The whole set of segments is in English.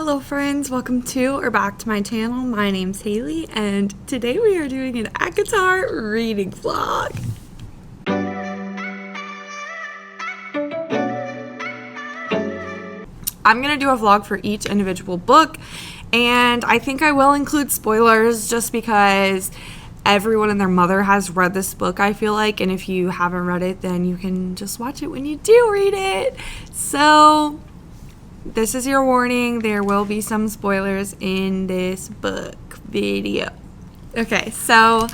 Hello friends, welcome to or back to my channel. My name's Haley and today we are doing an acotar reading vlog. I'm going to do a vlog for each individual book and I think I will include spoilers just because everyone and their mother has read this book, I feel like, and if you haven't read it then you can just watch it when you do read it. So this is your warning, there will be some spoilers in this book video. Okay, so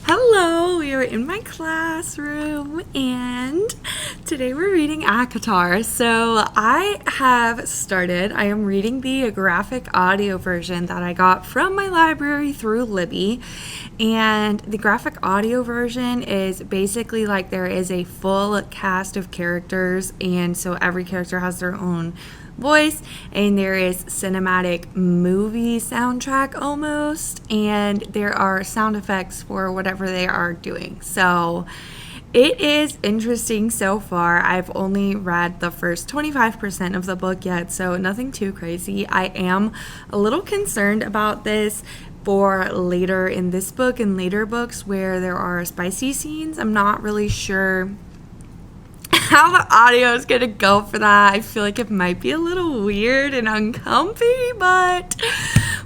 hello, we are in my classroom and today we're reading acotar. So I am reading the graphic audio version that I got from my library through Libby. And the graphic audio version is basically like there is a full cast of characters, and so every character has their own voice, and there is cinematic movie soundtrack almost, and there are sound effects for whatever they are doing. So it is interesting so far. I've only read the first 25% of the book yet, so nothing too crazy. I am a little concerned about this for later in this book and later books where there are spicy scenes. I'm not really sure how the audio is gonna go for that. I feel like it might be a little weird and uncomfy, but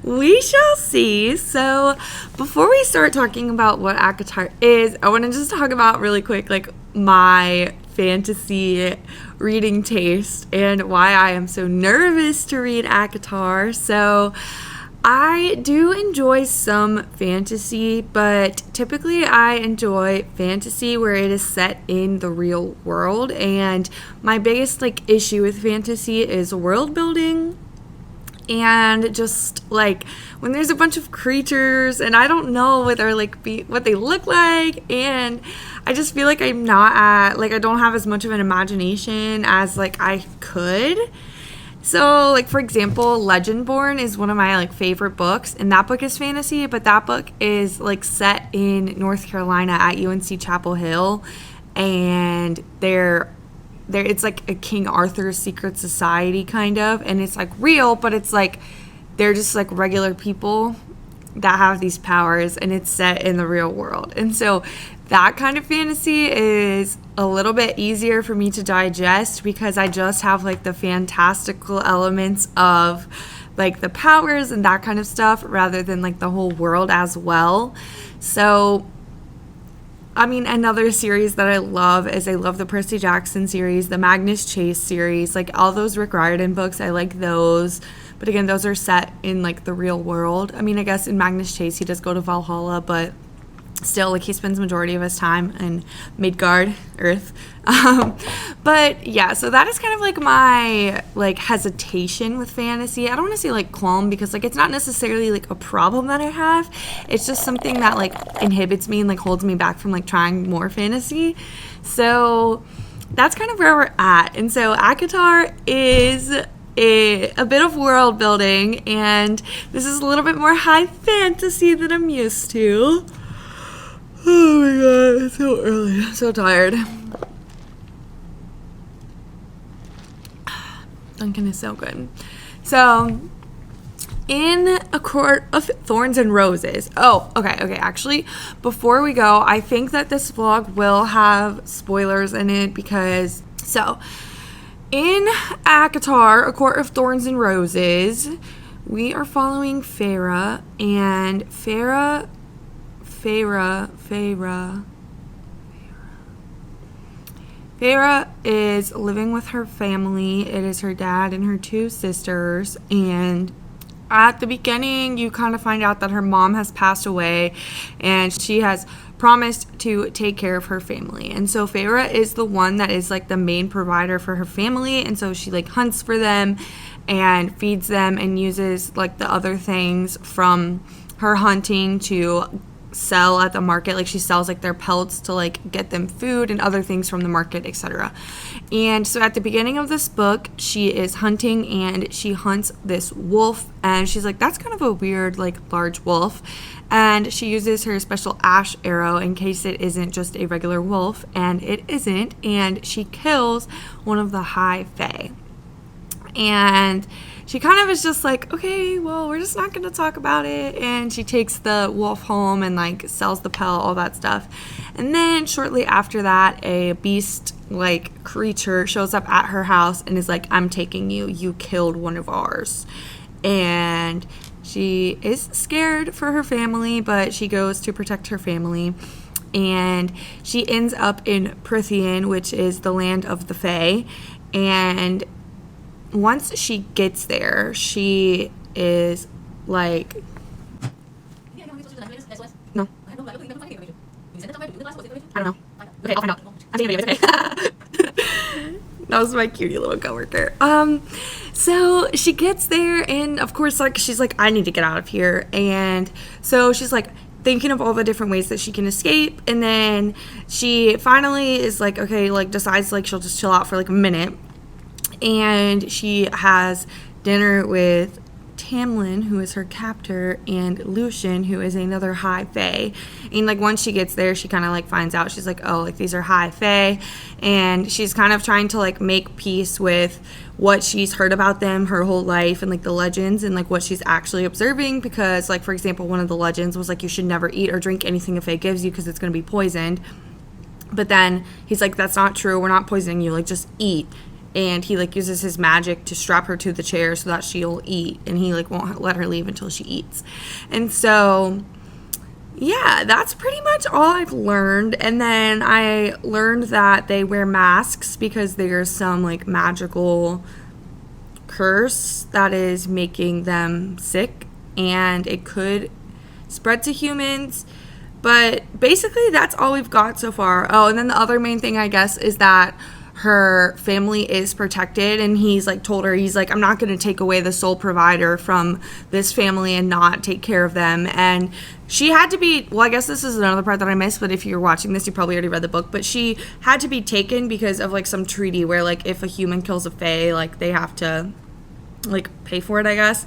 we shall see. So before we start talking about what acotar is, I want to just talk about really quick like my fantasy reading taste and why I am so nervous to read acotar. So I do enjoy some fantasy, but typically I enjoy fantasy where it is set in the real world, and my biggest issue with fantasy is world building and just when there's a bunch of creatures and I don't know what they're what they look like, and I just feel like I'm not at I don't have as much of an imagination as I could. So, for example, Legendborn is one of my, favorite books, and that book is fantasy, but that book is, set in North Carolina at UNC Chapel Hill, and it's, a King Arthur's secret society, kind of, and it's, real, but it's, they're just, regular people that have these powers, and it's set in the real world, and so that kind of fantasy is a little bit easier for me to digest because I just have the fantastical elements of the powers and that kind of stuff rather than the whole world as well. So I mean, another series that I love is I love the Percy Jackson series, the Magnus Chase series, all those Rick Riordan books. I like those, but again, those are set in the real world. I mean, I guess in Magnus Chase he does go to Valhalla, but still, he spends majority of his time in Midgard, Earth. But yeah, so that is kind of my hesitation with fantasy. I don't want to say qualm because it's not necessarily a problem that I have. It's just something that inhibits me and holds me back from trying more fantasy. So that's kind of where we're at. And so acotar is a bit of world building, and this is a little bit more high fantasy than I'm used to. Oh my god, it's so early. I'm so tired. Dunkin' is so good. So, in A Court of Thorns and Roses. Oh, okay. Actually, before we go, I think that this vlog will have spoilers in it because, so, in acotar, A Court of Thorns and Roses, we are following Feyre, and Feyre is living with her family. It is her dad and her two sisters, and at the beginning you kind of find out that her mom has passed away and she has promised to take care of her family, and so Feyre is the one that is the main provider for her family, and so she hunts for them and feeds them and uses the other things from her hunting to sell at the market. She sells their pelts to get them food and other things from the market, etc. And so at the beginning of this book she is hunting and she hunts this wolf, and she's that's kind of a weird large wolf, and she uses her special ash arrow in case it isn't just a regular wolf, and it isn't, and she kills one of the High Fae. And she kind of is just like, okay, well, we're just not going to talk about it. And she takes the wolf home and like sells the pelt, all that stuff. And then shortly after that, a beast like creature shows up at her house and is like, I'm taking you. You killed one of ours. And she is scared for her family, but she goes to protect her family. And she ends up in Prithian, which is the land of the Fae. And once she gets there, she is like... No. I don't know. Okay, I'll find out. I'm taking a video, okay? That was my cutie little coworker. So she gets there, and of course, like, she's like, I need to get out of here. And so she's like thinking of all the different ways that she can escape. And then she finally is like, okay, like decides like she'll just chill out for like a minute. And she has dinner with Tamlin, who is her captor, and Lucian, who is another high fae. And like once she gets there, she kind of like finds out, she's like, oh, like these are high fae. And she's kind of trying to like make peace with what she's heard about them her whole life and like the legends and like what she's actually observing, because like, for example, one of the legends was like, you should never eat or drink anything a fae gives you because it's going to be poisoned. But then he's like, that's not true, we're not poisoning you, like just eat. And he like uses his magic to strap her to the chair so that she'll eat, and he like won't let her leave until she eats. And so yeah, that's pretty much all I've learned. And then I learned that they wear masks because there's some like magical curse that is making them sick, and it could spread to humans. But basically that's all we've got so far. Oh, and then the other main thing, I guess, is that her family is protected, and he's like told her, he's like, I'm not going to take away the sole provider from this family and not take care of them. And she had to be, well, I guess this is another part that I missed, but if you're watching this, you probably already read the book, but she had to be taken because of like some treaty where like if a human kills a fae, like they have to like pay for it, I guess.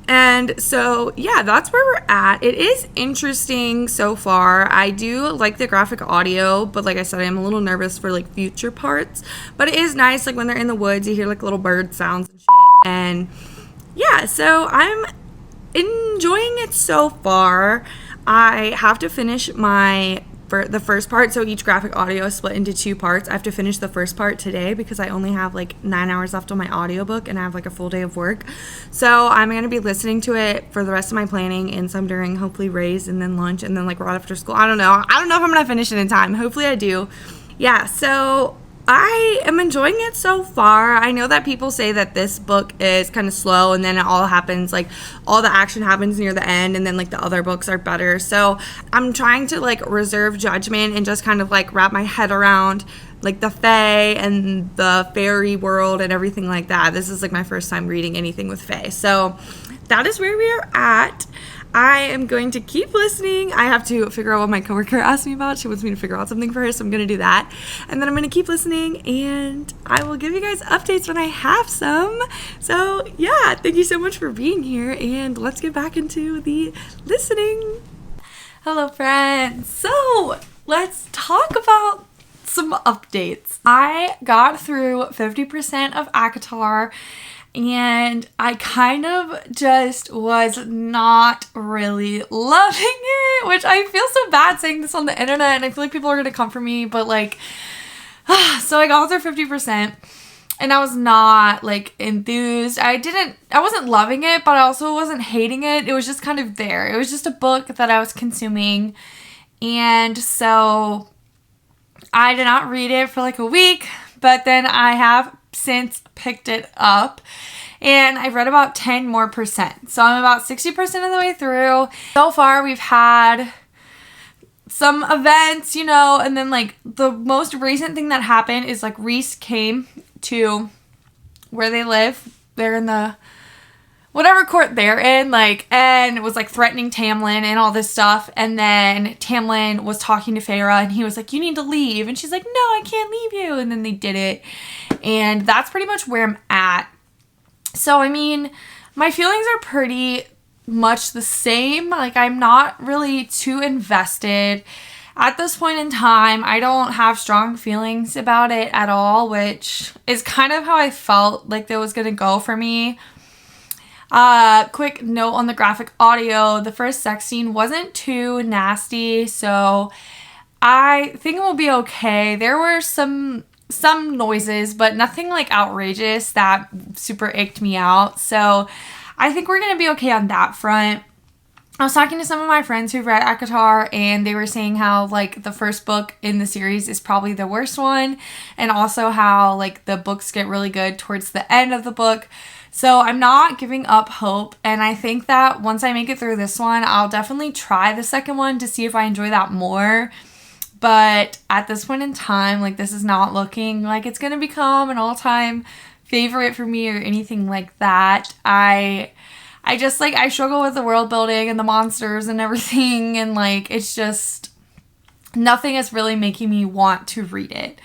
And so, yeah, that's where we're at. It is interesting so far. I do like the graphic audio, but like I said, I'm a little nervous for like future parts. But it is nice, like when they're in the woods, you hear like little bird sounds and shit. And yeah, so I'm enjoying it so far. I have to finish the first part, so each graphic audio is split into 2 parts. I have to finish the first part today because I only have like 9 hours left on my audiobook and I have like a full day of work. So I'm going to be listening to it for the rest of my planning and some during hopefully Ray's and then lunch and then like right after school. I don't know if I'm going to finish it in time. Hopefully I do. Yeah, so I am enjoying it so far. I know that people say that this book is kind of slow and then it all happens, like all the action happens near the end, and then like the other books are better. So I'm trying to like reserve judgment and just kind of like wrap my head around like the fae and the fairy world and everything like that. This is like my first time reading anything with fae. So that is where we are at. I am going to keep listening. I have to figure out what my coworker asked me about. She wants me to figure out something for her, so I'm going to do that. And then I'm going to keep listening, and I will give you guys updates when I have some. So, yeah, thank you so much for being here, and let's get back into the listening. Hello, friends. So, let's talk about some updates. I got through 50% of acotar, and I kind of just was not really loving it, which I feel so bad saying this on the internet, and I feel like people are going to come for me, but like, so I got through 50%, and I was not like enthused. I wasn't loving it, but I also wasn't hating it. It was just kind of there. It was just a book that I was consuming, and so I did not read it for like a week, but then I have since picked it up, and I've read about 10 more percent. So I'm about 60% of the way through. So far we've had some events, you know, and then like the most recent thing that happened is like Reese came to where they live. They're in the whatever court they're in, like, and was like threatening Tamlin and all this stuff. And then Tamlin was talking to Feyre, and he was like, you need to leave. And she's like, no, I can't leave you. And then they did it. And that's pretty much where I'm at. So, I mean, my feelings are pretty much the same. Like, I'm not really too invested. At this point in time, I don't have strong feelings about it at all, which is kind of how I felt like that was going to go for me. Quick note on the graphic audio. The first sex scene wasn't too nasty, so I think it will be okay. There were some noises, but nothing like outrageous that super icked me out. So I think we're going to be okay on that front. I was talking to some of my friends who've read acotar, and they were saying how, like, the first book in the series is probably the worst one, and also how, like, the books get really good towards the end of the book. So I'm not giving up hope, and I think that once I make it through this one, I'll definitely try the second one to see if I enjoy that more. But at this point in time, like, this is not looking like it's going to become an all-time favorite for me or anything like that. I just, like, I struggle with the world building and the monsters and everything, and, like, it's just, nothing is really making me want to read it.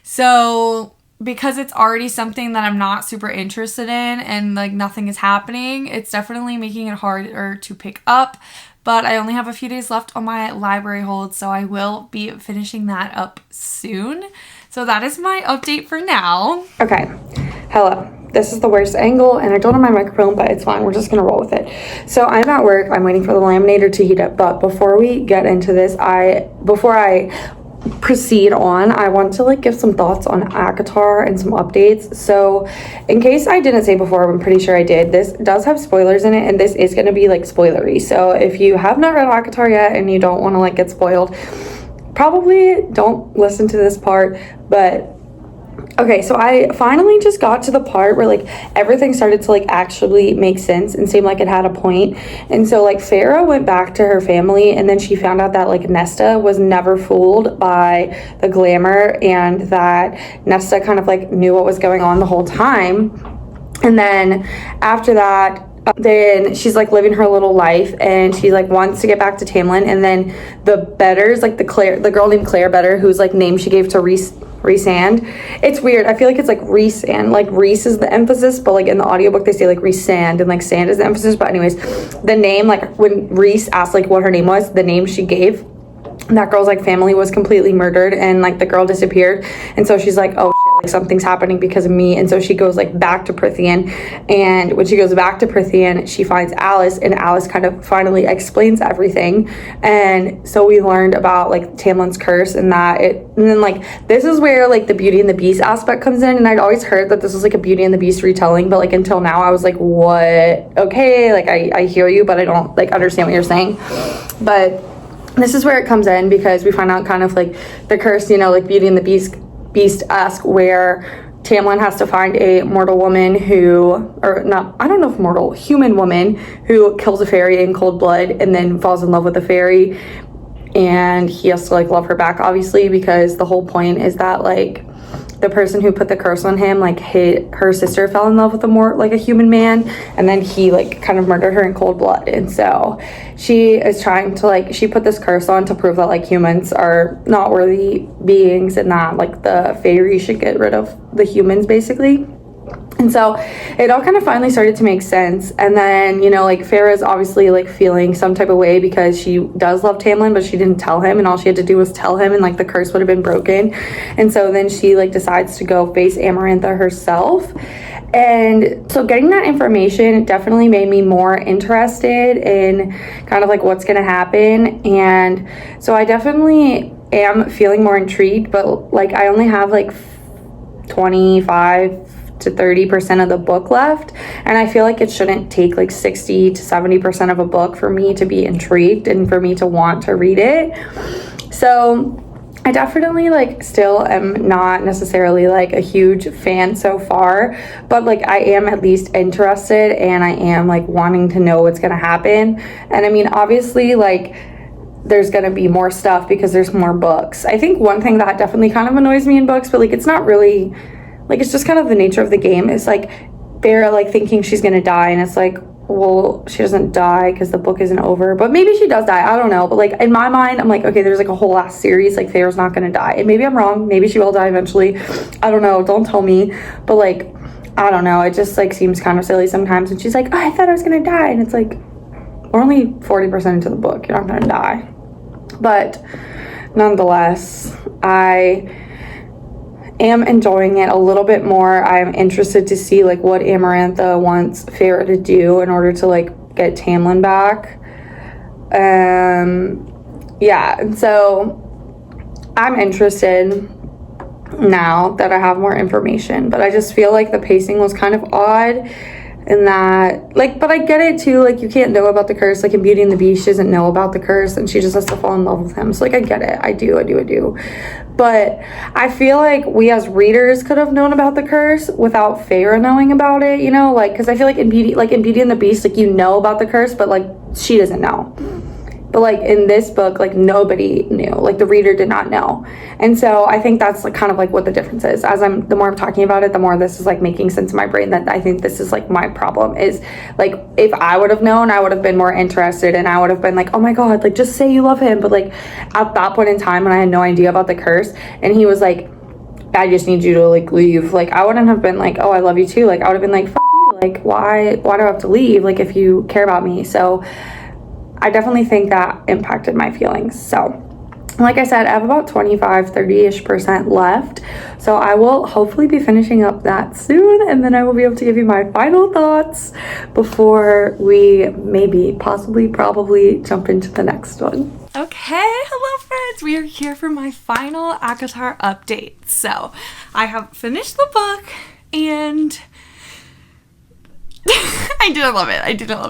So, because it's already something that I'm not super interested in and, like, nothing is happening, it's definitely making it harder to pick up. But I only have a few days left on my library hold, so I will be finishing that up soon. So that is my update for now. Okay, hello. This is the worst angle, and I don't have my microphone, but it's fine. We're just going to roll with it. So I'm at work. I'm waiting for the laminator to heat up. But before we get into this, before I proceed on, I want to, like, give some thoughts on acotar and some updates. So in case I didn't say before, I'm pretty sure I did, this does have spoilers in it, and this is going to be, like, spoilery. So if you have not read acotar yet and you don't want to, like, get spoiled, probably don't listen to this part. But okay, so I finally just got to the part where, like, everything started to, like, actually make sense and seem like it had a point. And so, like, Farah went back to her family, and then she found out that, like, Nesta was never fooled by the glamour, and that Nesta kind of, like, knew what was going on the whole time. And then after that, then she's, like, living her little life, and she, like, wants to get back to Tamlin. And then the Betters, like, the girl named Claire Better, whose, like, name she gave to Rhysand. It's weird. I feel like it's like Rhysand. Like, Rhys is the emphasis, but, like, in the audiobook they say, like, Rhysand, and, like, Sand is the emphasis. But anyways, the name, like, when Rhys asked, like, what her name was, the name she gave, that girl's, like, family was completely murdered, and, like, the girl disappeared. And so she's like, oh shit, like, something's happening because of me. And so she goes, like, back to Prythian, and when she goes back to Prythian, she finds Alice, and Alice kind of finally explains everything. And so we learned about, like, Tamlin's curse, and then, like, this is where, like, the Beauty and the Beast aspect comes in. And I'd always heard that this was, like, a Beauty and the Beast retelling, but, like, until now I was like, what? Okay, like, I hear you, but I don't, like, understand what you're saying. But this is where it comes in, because we find out kind of, like, the curse, you know, like Beauty and the Beast-esque, where Tamlin has to find a mortal woman human woman who kills a fairy in cold blood and then falls in love with the fairy. And he has to, like, love her back, obviously, because the whole point is that, like, the person who put the curse on him, like, her sister fell in love with a human man, and then he, like, kind of murdered her in cold blood. And so she is trying to, like, she put this curse on to prove that, like, humans are not worthy beings, and that, like, the fairy should get rid of the humans, basically. And so it all kind of finally started to make sense. And then, you know, like, Farah's obviously, like, feeling some type of way because she does love Tamlin, but she didn't tell him, and all she had to do was tell him, and, like, the curse would have been broken. And so then she, like, decides to go face Amarantha herself. And so getting that information definitely made me more interested in kind of, like, what's going to happen. And so I definitely am feeling more intrigued, but, like, I only have, like, 25 to 30% of the book left, and I feel like it shouldn't take, like, 60 to 70% of a book for me to be intrigued and for me to want to read it. So I definitely, like, still am not necessarily, like, a huge fan so far, but, like, I am at least interested, and I am, like, wanting to know what's gonna happen. And I mean, obviously, like, there's gonna be more stuff because there's more books. I think one thing that definitely kind of annoys me in books, but, like, it's not really, like, it's just kind of the nature of the game, is, like, they're, like, thinking she's gonna die, and it's like, well, she doesn't die because the book isn't over, but maybe she does die, I don't know. But, like, in my mind, I'm like, okay, there's, like, a whole last series, like, Farah's not gonna die, and maybe I'm wrong, maybe she will die eventually, I don't know, don't tell me. But, like, I don't know, it just, like, seems kind of silly sometimes. And she's like, oh, I thought I was gonna die, and it's like, we're only 40% into the book, you're not gonna die. But nonetheless, I am enjoying it a little bit more. I'm interested to see like what Amarantha wants Feyre to do in order to like get Tamlin back. Yeah, and so I'm interested now that I have more information, but I just feel like the pacing was kind of odd in that, like, but I get it too, like, you can't know about the curse, like in Beauty and the Beast, she doesn't know about the curse, and she just has to fall in love with him, so like, I get it, I do, but I feel like we as readers could have known about the curse without Feyre knowing about it, you know, like, because I feel like in Beauty and the Beast, like, you know about the curse, but like, she doesn't know. But like in this book, like nobody knew, like the reader did not know. And so I think that's like kind of like what the difference is. The more I'm talking about it, the more this is like making sense in my brain, that I think this is like my problem is like, if I would have known, I would have been more interested, and I would have been like, oh my God, like just say you love him. But like at that point in time when I had no idea about the curse, and he was like, I just need you to like leave, like I wouldn't have been like, oh, I love you too. Like I would have been like, fuck you, like why do I have to leave, like if you care about me? So I definitely think that impacted my feelings. So like I said, I have about 25-30% left, so I will hopefully be finishing up that soon, and then I will be able to give you my final thoughts before we probably jump into the next one. Okay, hello friends, we are here for my final acotar update. So I have finished the book, and I didn't love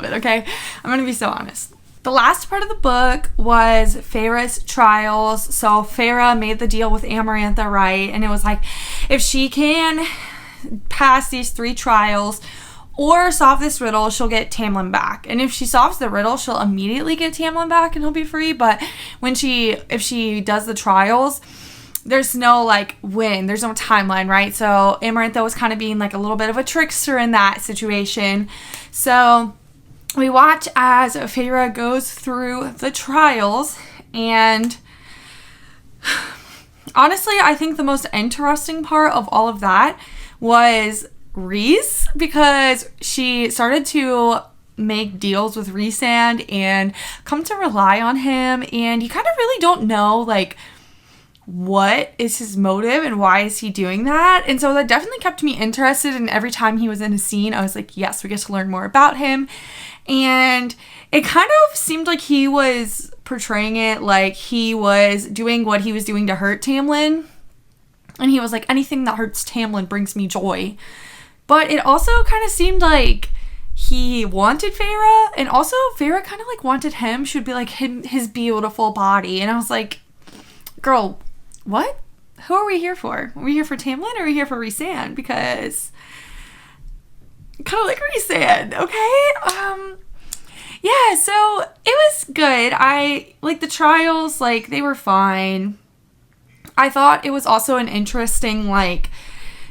it, okay? I'm gonna be so honest. The last part of the book was Feyre's trials. So Feyre made the deal with Amarantha, right? And it was like, if she can pass these 3 trials or solve this riddle, she'll get Tamlin back. And if she solves the riddle, she'll immediately get Tamlin back and he'll be free. But if she does the trials, there's no like win. There's no timeline, right? So Amarantha was kind of being like a little bit of a trickster in that situation. So we watch as Feyre goes through the trials, and honestly, I think the most interesting part of all of that was Rhys, because she started to make deals with Rhysand and come to rely on him, and you kind of really don't know like what is his motive and why is he doing that. And so that definitely kept me interested, and every time he was in a scene I was like, yes, we get to learn more about him. And it kind of seemed like he was portraying it like he was doing what he was doing to hurt Tamlin, and he was like, anything that hurts Tamlin brings me joy. But it also kind of seemed like he wanted Feyre, and also Feyre kind of like wanted him. She would be like his beautiful body, and I was like, girl, what? Who are we here for? Are we here for Tamlin, or are we here for Rhysand? Because I kind of like Rhysand, okay? Yeah, so it was good. I like the trials, like they were fine. I thought it was also an interesting like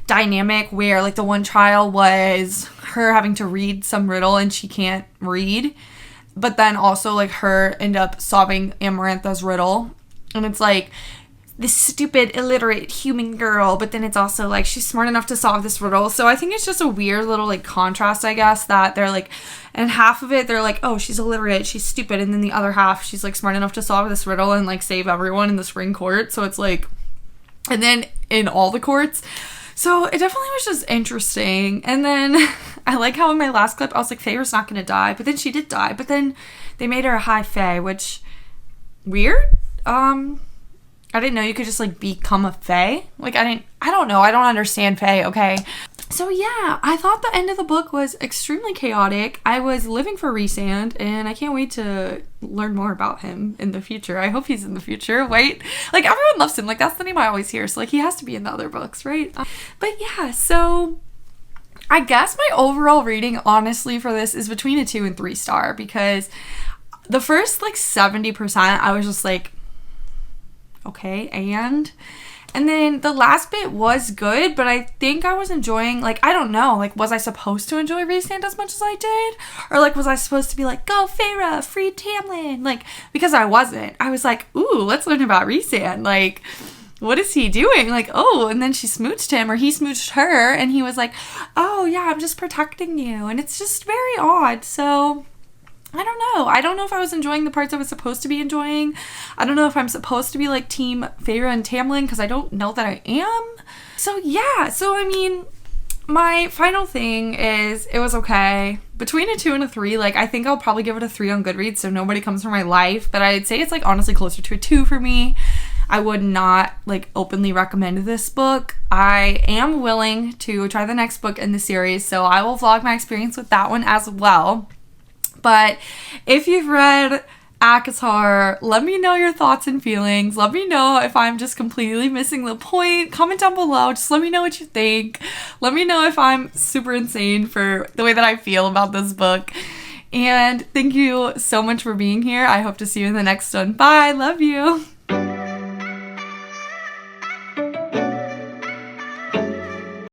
dynamic where like the one trial was her having to read some riddle and she can't read, but then also like her end up solving Amarantha's riddle, and it's like this stupid illiterate human girl, but then it's also like she's smart enough to solve this riddle. So I think it's just a weird little like contrast, I guess, that they're like, and half of it they're like, oh, she's illiterate, she's stupid, and then the other half she's like smart enough to solve this riddle and like save everyone in the spring court. So it's like, and then in all the courts. So it definitely was just interesting. And then I like how in my last clip I was like, Feyre's not gonna die, but then she did die, but then they made her a high fae, which weird. I didn't know you could just like become a fae. Like I don't know. I don't understand fae, okay? So yeah, I thought the end of the book was extremely chaotic. I was living for Rhysand, and I can't wait to learn more about him in the future. I hope he's in the future. Wait, like everyone loves him. Like that's the name I always hear. So like he has to be in the other books, right? But yeah, so I guess my overall rating honestly for this is between a 2 and 3 star, because the first like 70% I was just like, okay, and then the last bit was good, but I think I was enjoying, like, I don't know, like, was I supposed to enjoy Rhysand as much as I did? Or, like, was I supposed to be like, go Feyre, free Tamlin? Like, because I wasn't. I was like, ooh, let's learn about Rhysand. Like, what is he doing? Like, oh, and then she smooched him, or he smooched her, and he was like, oh, yeah, I'm just protecting you. And it's just very odd. So I don't know. I don't know if I was enjoying the parts I was supposed to be enjoying. I don't know if I'm supposed to be like team Feyre and Tamlin, because I don't know that I am. So yeah, so I mean, my final thing is it was okay. Between a 2 and a 3, like I think I'll probably give it a 3 on Goodreads, so Nobody Comes From My Life, but I'd say it's like honestly closer to a 2 for me. I would not like openly recommend this book. I am willing to try the next book in the series, so I will vlog my experience with that one as well. But if you've read acotar, let me know your thoughts and feelings. Let me know if I'm just completely missing the point. Comment down below. Just let me know what you think. Let me know if I'm super insane for the way that I feel about this book. And thank you so much for being here. I hope to see you in the next one. Bye. Love you.